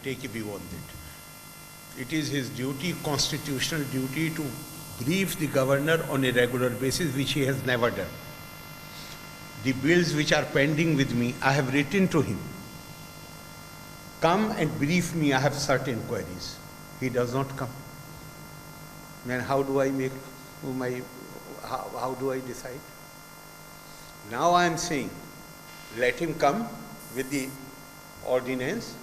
take a view on it. It is his duty, constitutional duty, to brief the governor on a regular basis, which he has never done. The bills which are pending with me, I have written to him. Come and brief me, I have certain queries. He does not come. Then how do I make how do I decide? Now I am saying, let him come with the ordinance,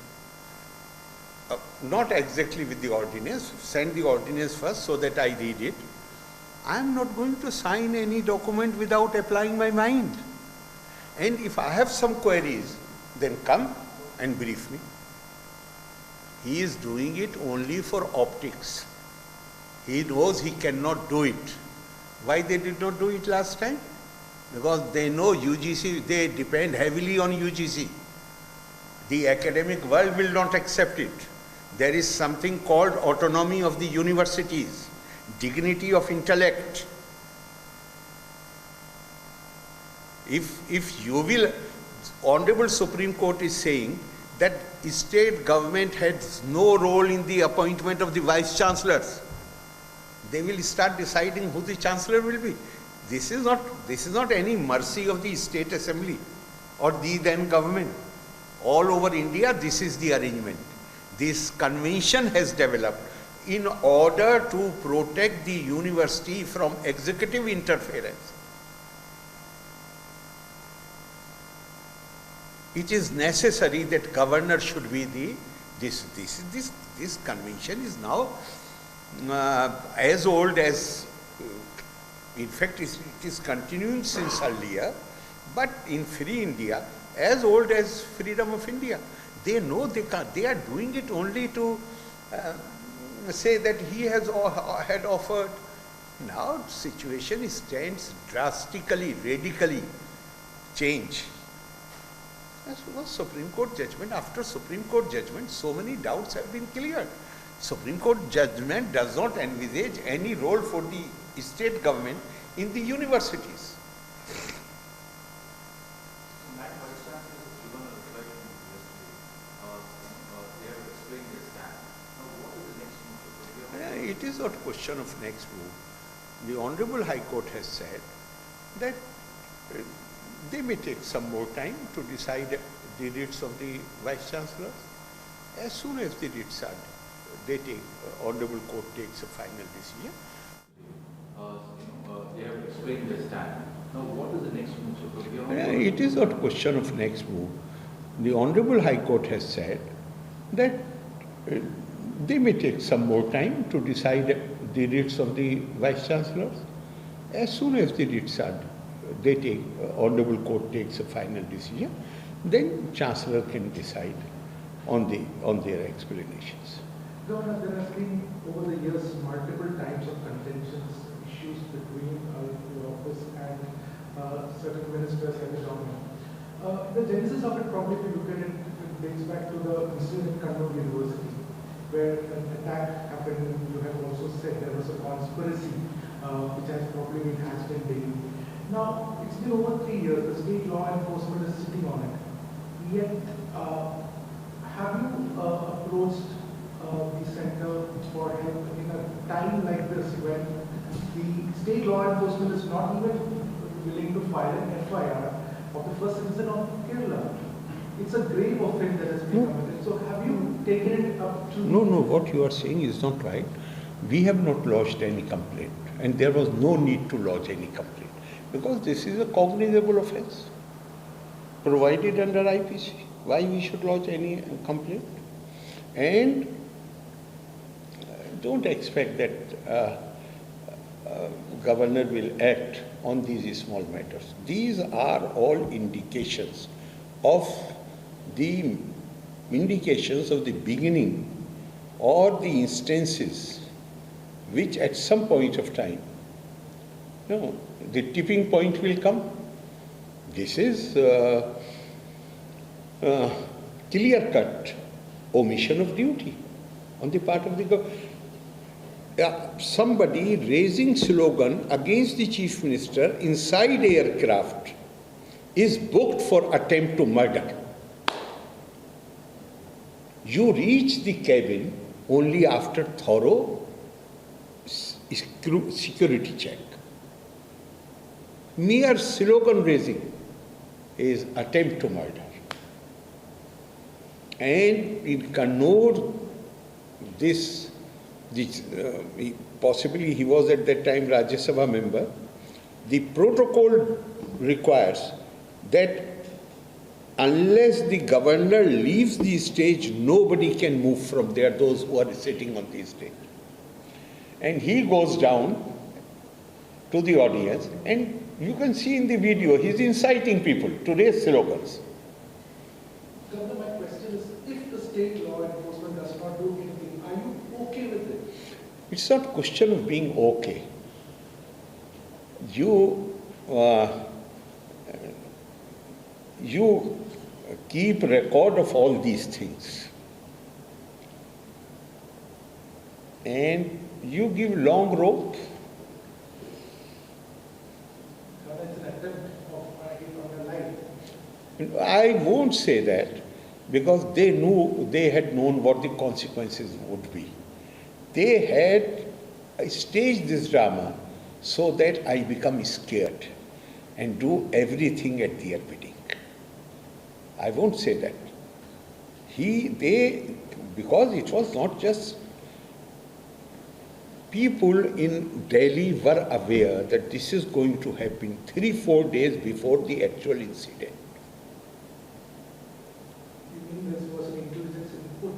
not exactly with the ordinance, send the ordinance first so that I read it. I am not going to sign any document without applying my mind. And if I have some queries, then come and brief me. He is doing it only for optics. He knows he cannot do it. Why they did not do it last time? Because they know UGC, they depend heavily on UGC. The academic world will not accept it. There is something called autonomy of the universities, dignity of intellect. If you will, Honorable Supreme Court is saying that state government has no role in the appointment of the vice chancellors. They will start deciding who the chancellor will be. This is not any mercy of the state assembly or the then government. All over India, this is the arrangement. This convention has developed in order to protect the university from executive interference. It is necessary that governor should be the, this convention is now as old as, in fact it is continuing since earlier, but in free India, as old as freedom of India. They know they are doing it only to say that he has had offered. Now situation stands drastically, radically changed. As was Supreme Court judgment. After Supreme Court judgment, so many doubts have been cleared. Supreme Court judgment does not envisage any role for the state government in the universities. It is not a question of next move. The Honorable High Court has said that they may take some more time to decide the writs of the Vice Chancellors. As soon as the writs are, Honorable Court takes a final decision. They have explained their stand. Now, what is the next move? It is not a question of next move. The Honorable High Court has said that they may take some more time to decide the writs of the Vice Chancellors. As soon as the writs are, Honorable Court takes a final decision, then Chancellor can decide on their explanations. Governor, there has been over the years multiple types of contentions, issues between your office and certain ministers and the government. The genesis of it, probably if you look at it, dates back to the incident in Kannur University, where an attack happened. You have also said there was a conspiracy which has probably been hatched in Delhi. Now, it's been over 3 years, the state law enforcement is sitting on it. Yet, have you approached the center for help in a time like this when the state law enforcement is not even willing to file an FIR of the first citizen of Kerala? It's a grave offense that has been committed. So have you taken it up to... No, what you are saying is not right. We have not lodged any complaint, and there was no need to lodge any complaint, because this is a cognizable offense provided under IPC. Why we should lodge any complaint? And don't expect that governor will act on these small matters. These are all indications of the beginning or the instances which at some point of time, the tipping point will come. This is clear-cut omission of duty on the part of the government. Somebody raising slogan against the Chief Minister inside aircraft is booked for attempt to murder. You reach the cabin only after thorough security check. Mere slogan raising is attempt to murder. And in Kannur, possibly he was at that time Rajya Sabha member, the protocol requires that unless the governor leaves the stage, nobody can move from there, those who are sitting on the stage. And he goes down to the audience, and you can see in the video, he's inciting people to raise slogans. Governor, my question is, if the state law enforcement does not do anything, are you okay with it? It's not a question of being okay. You keep record of all these things. And you give long rope. That's an attempt on your life. I won't say that, because they had known what the consequences would be. They had staged this drama so that I become scared and do everything at their bidding. I won't say that. Because it was not just people in Delhi were aware that this is going to happen 3-4 days before the actual incident. You mean this was an intelligence input?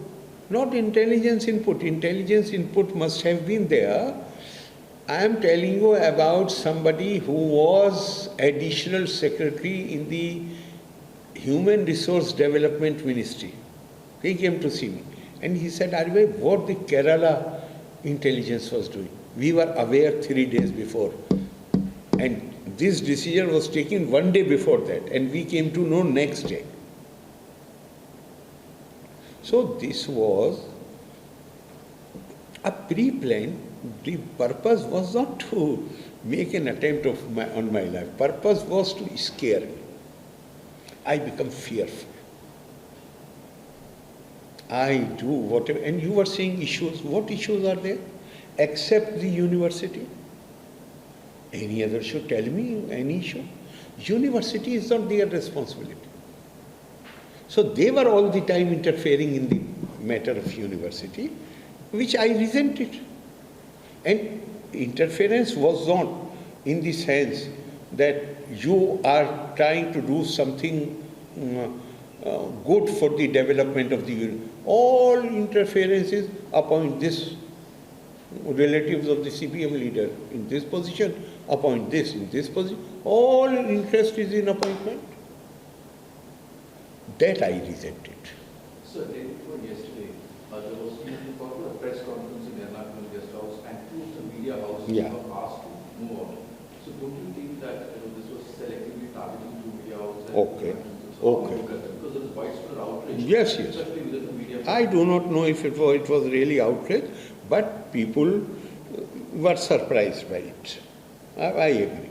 Not intelligence input. Intelligence input must have been there. I am telling you about somebody who was additional secretary in the Human Resource Development Ministry. He came to see me and he said, Arif, what the Kerala intelligence was doing. We were aware 3 days before. And this decision was taken 1 day before that, and we came to know next day. So this was a pre-planned. The purpose was not to make an attempt on my life. Purpose was to scare me. I become fearful. I do whatever. And you were saying issues. What issues are there? Except the university. Any other should tell me any issue. University is not their responsibility. So they were all the time interfering in the matter of university, which I resented. And interference was not in the sense that you are trying to do something good for the development of the university. All interferences appoint this relatives of the CPM leader in this position, appoint this in this position. All interest is in appointment. That I resented. So, day before yesterday, there was a press conference in Ernakulam guest house, and two of the media houses were asked to move out. So, don't you think that this was selectively targeting two media houses? Okay. Because there was widespread outrage. Yes. Especially within the media. I do not know if it was really outrage, but people were surprised by it. I agree.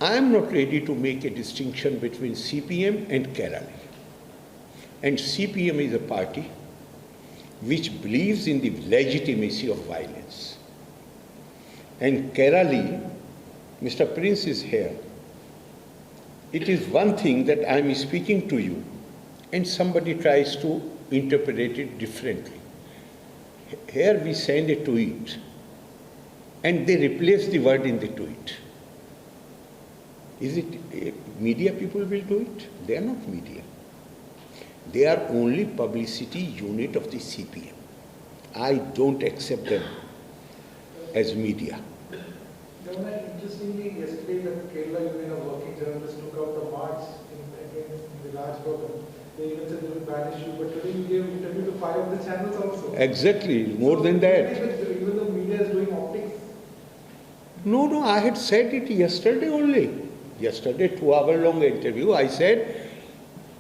I am not ready to make a distinction between CPM and Kerala. And CPM is a party which believes in the legitimacy of violence. And Kerala, Mr. Prince is here. It is one thing that I am speaking to you and somebody tries to interpret it differently. Here we send a tweet and they replace the word in the tweet. Is it media people will do it? They are not media. They are only publicity unit of the CPM. I don't accept them as media. Governor, interestingly, yesterday the Kerala Union of Working Journalists took out the march in the large program. They even said it was a bad issue, but today you gave an interview to 5 of the channels also. Exactly, more than that. Even the media is doing optics. No, I had said it yesterday only. Yesterday, 2-hour-long interview, I said,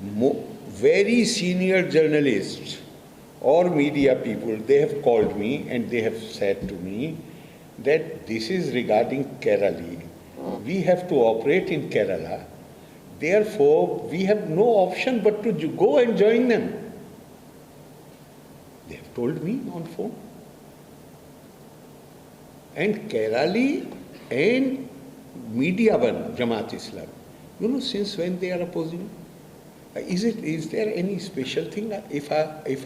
very senior journalists or media people, they have called me and they have said to me that this is regarding Kerala. We have to operate in Kerala. Therefore, we have no option but to go and join them. told me on phone. And Kerala and Media One, Jamaat Islam, you know, since when they are opposing? Is there any special thing? If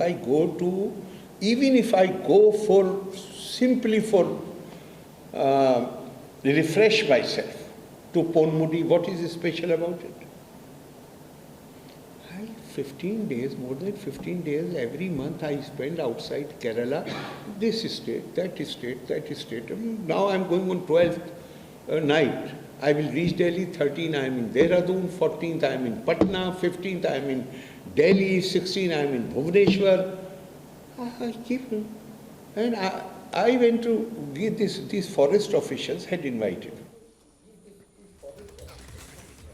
I go to, even if I go for, simply for refresh myself to Ponmudi, what is special about it? 15 days, more than 15 days every month I spend outside Kerala, this state, that state, that state. Now I'm going on 12th night. I will reach Delhi, 13th I am in Dehradun, 14th I am in Patna, 15th I am in Delhi, 16th I am in Bhubaneswar. I keep, and I went to get these forest officials had invited.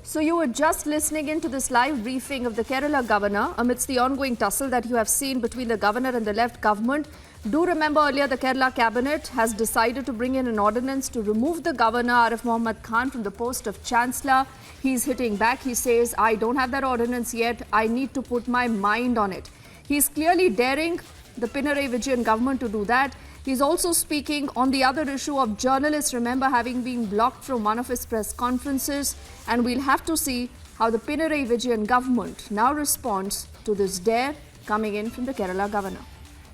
So you were just listening into this live briefing of the Kerala governor amidst the ongoing tussle that you have seen between the governor and the left government. Do remember earlier the Kerala cabinet has decided to bring in an ordinance to remove the governor Arif Mohammad from the post of chancellor. He's hitting back. He says, I don't have that ordinance yet. I need to put my mind on it. He's clearly daring the Pinarayi Vijayan government to do that. He's also speaking on the other issue of journalists, remember, having been blocked from one of his press conferences. And we'll have to see how the Pinarayi Vijayan government now responds to this dare coming in from the Kerala governor.